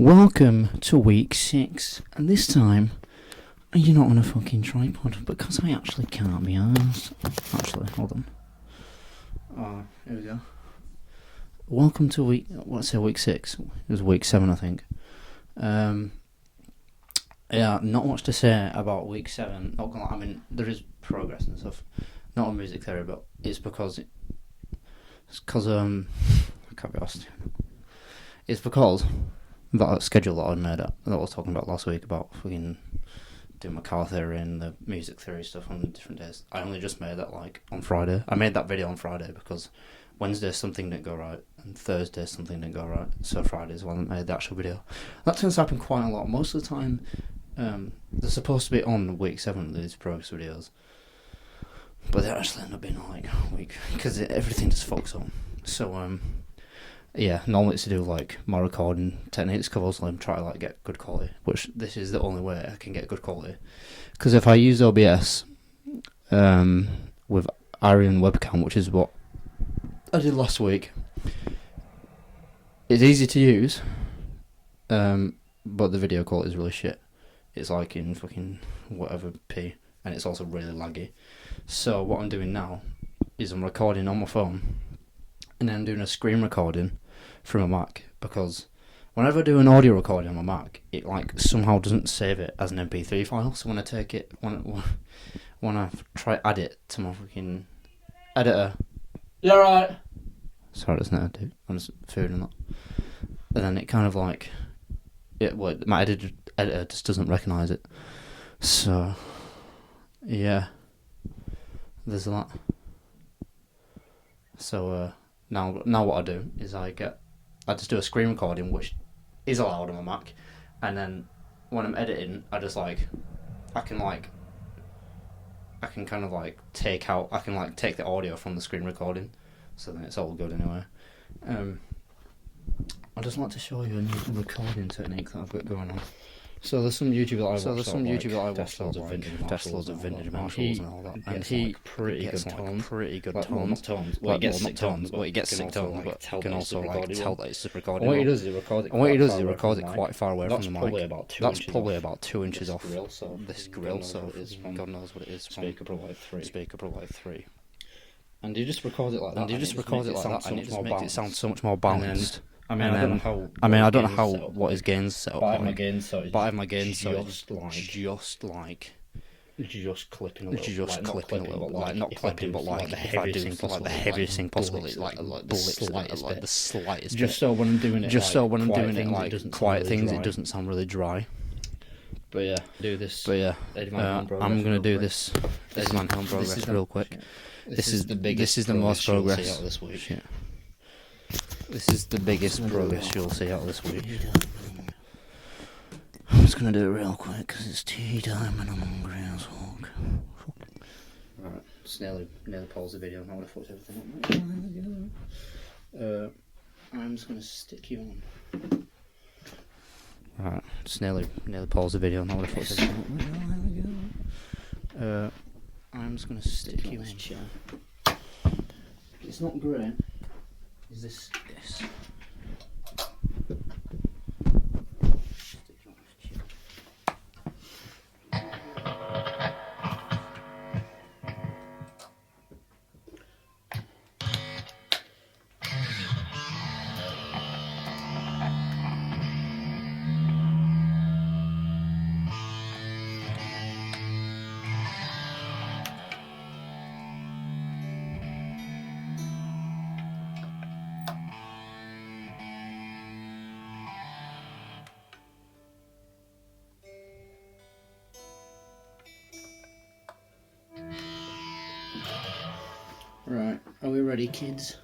Welcome to week 6, and this time you're not on a fucking tripod because I actually can't be arsed. Actually, hold on. Here we go. Welcome to week 6. It was week 7, I think. Yeah, not much to say about week 7. Not gonna lie, I mean, there is progress and stuff. Not on music theory, but it's because I can't be asked. It's because that schedule that I made up, that I was talking about last week about fucking doing my car theory and the music theory stuff on different days. I only just made that like on Friday. I made that video on Friday because Wednesday something didn't go right and Thursday something didn't go right. So Friday's when I made the actual video. That tends to happen quite a lot. Most of the time, they're supposed to be on week 7, these progress videos, but they actually end up being like a week because everything just fucks up. So yeah, normally it's to do like my recording techniques because also I'm trying to like get good quality, which this is the only way I can get good quality. Because if I use OBS with Arian webcam, which is what I did last week, it's easy to use, but the video quality is really shit. It's like in fucking whatever p, and it's also really laggy. So what I'm doing now is I'm recording on my phone, and then I'm doing a screen recording from a Mac, because whenever I do an audio recording on my Mac, it like somehow doesn't save it as an MP3 file. So when I take it, when I try to add it to my fucking editor, you alright? Sorry, that's not dude. I'm just feeling that. And then it kind of like my editor just doesn't recognise it. So yeah, there's that. So now what I do is I just do a screen recording, which is allowed on my Mac, and then when I'm editing, I can kind of like take the audio from the screen recording, so then it's all good anyway. I'd just like to show you a new recording technique that I've got going on. So there's some YouTuber that I watch. Test loads of vintage Marshalls and all that. And he pretty good tones. Not tones. Well, he gets sick tones, but he can also like tell that it's recording. And what he does is he records it quite far away from the mic. That's probably about 2 inches off this grill, so God knows what it is from. Speaker Pro 3. And he just records it like that. And it just makes it sound so much more balanced. I don't know how what his gain's set up. But I have my gain, so it's just clipping a little, like not clipping, but like the heaviest thing possible, like blips, like the slightest. Just so when I'm doing it, like quiet things, it doesn't sound really dry. But yeah, I'm gonna do this Man Helm progress real quick. This is the most progress this week. Yeah. This is the biggest progress you'll see out of this week. I'm just going to do it real quick because it's tea time and I'm hungry as fuck. Alright, just nearly paused the video. Now I fucked everything up. I'm just going to stick you on. Alright, just nearly paused the video. Now I fucked everything up. I'm just going to stick you on. It's not great. Is this? Right, are we ready, kids?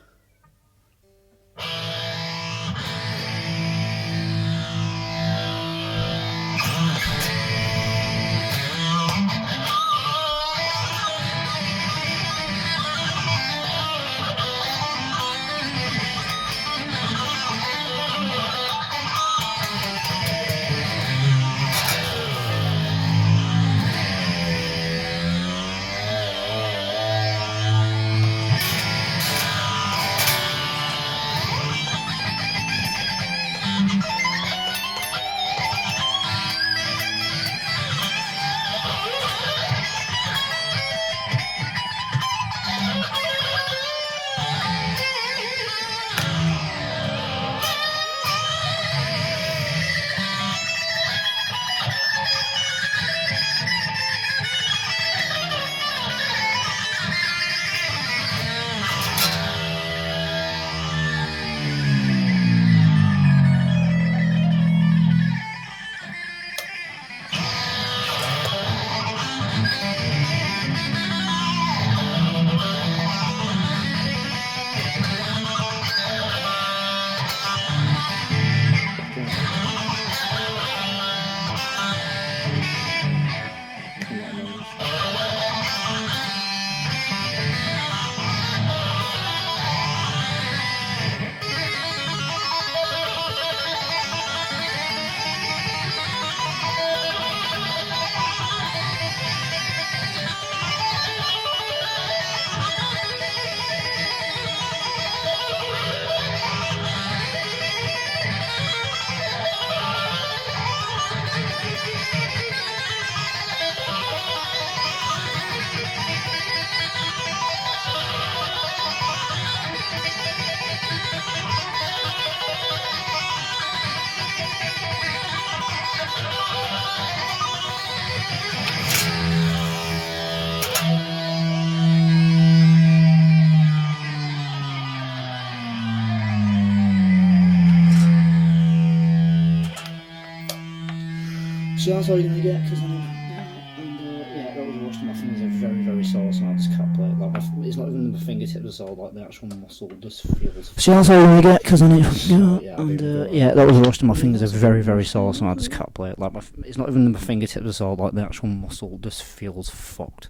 See, that's all you're gonna get, because yeah, that was washed. My fingers are very, very sore, so I just can't play it. Like, it's not even the fingertips are sore, like the actual muscle just feels. See, that's all you're gonna get, because yeah, that was washed. My fingers are very, very sore, so I just can't play it. Like, it's not even the fingertips are sore, like the actual muscle just feels fucked.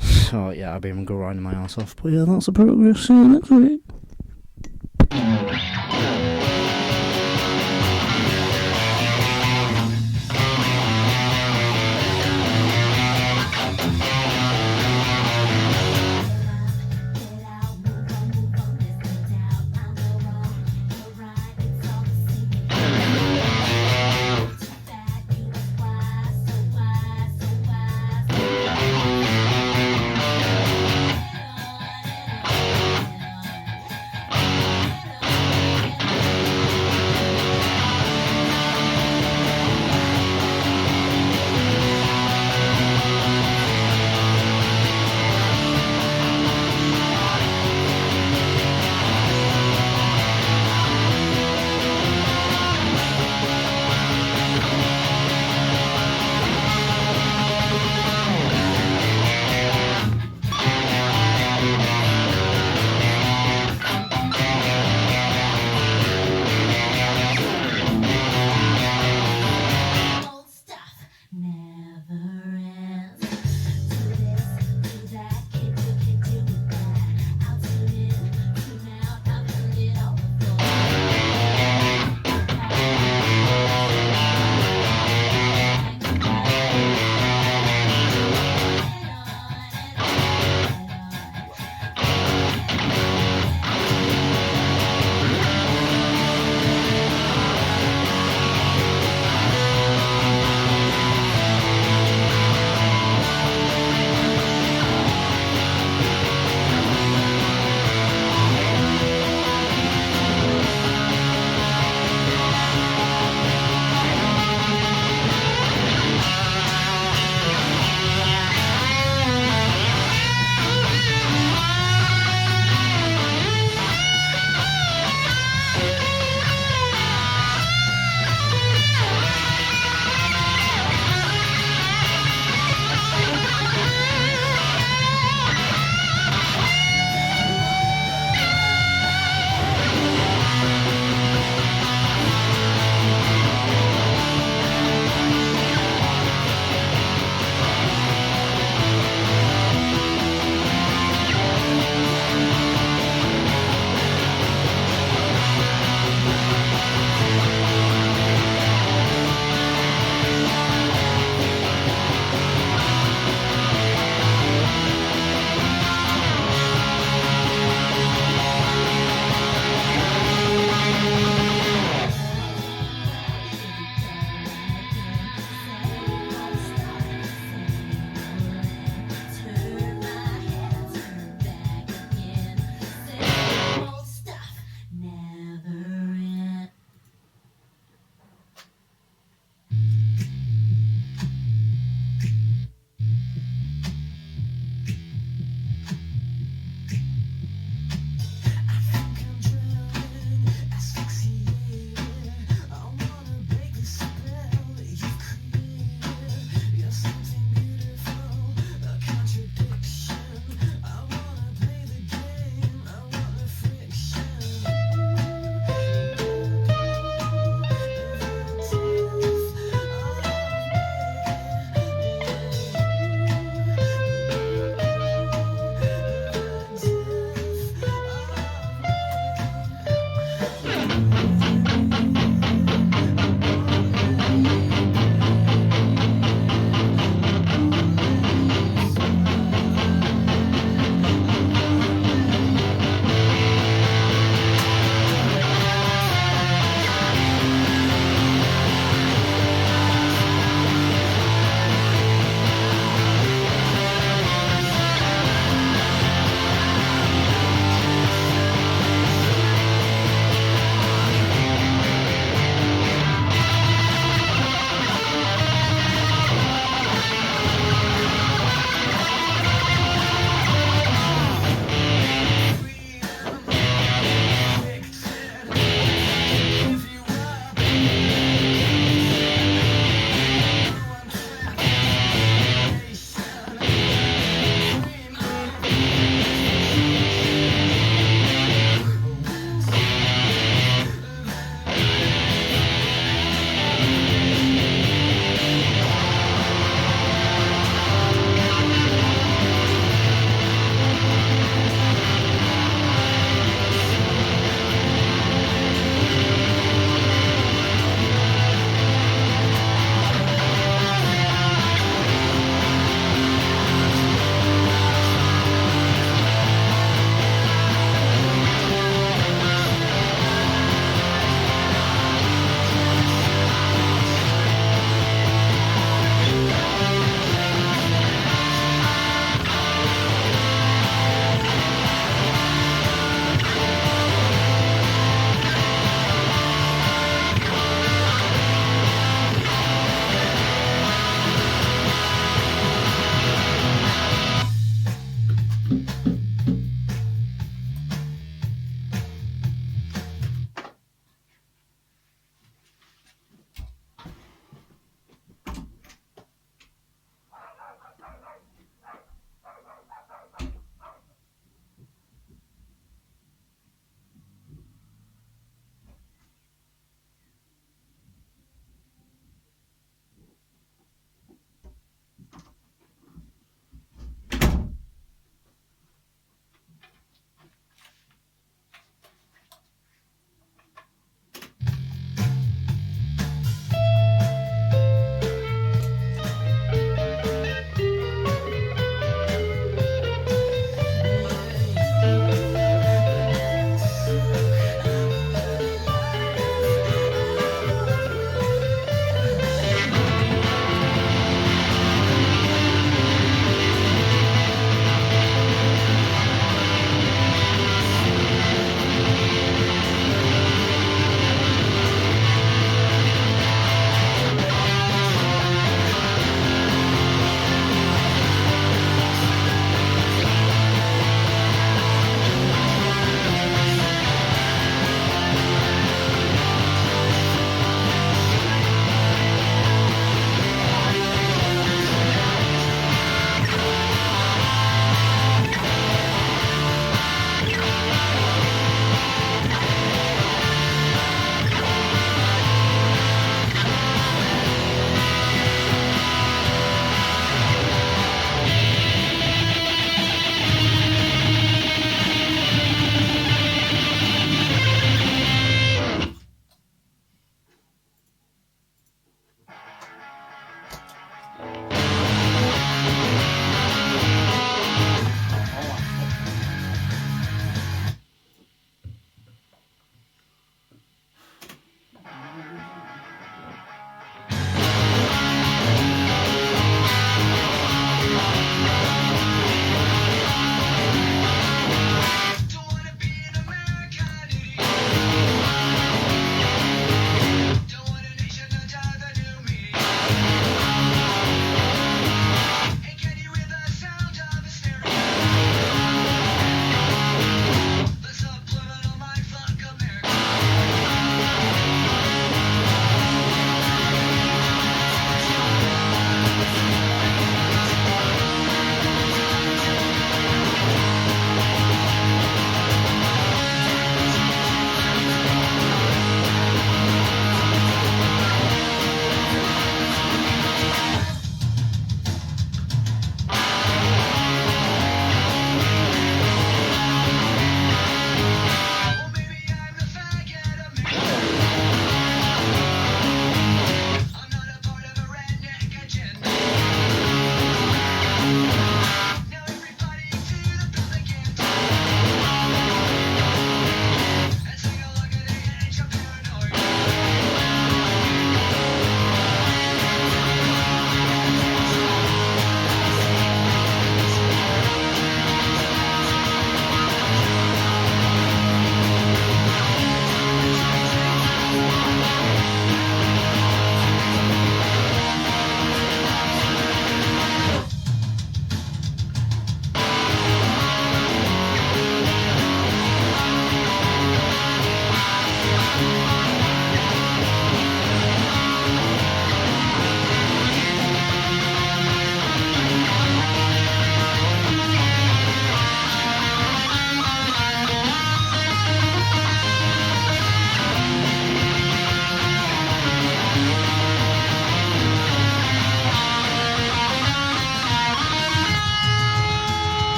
So yeah, I've been grinding my ass off. But yeah, that's the progress. See you next week.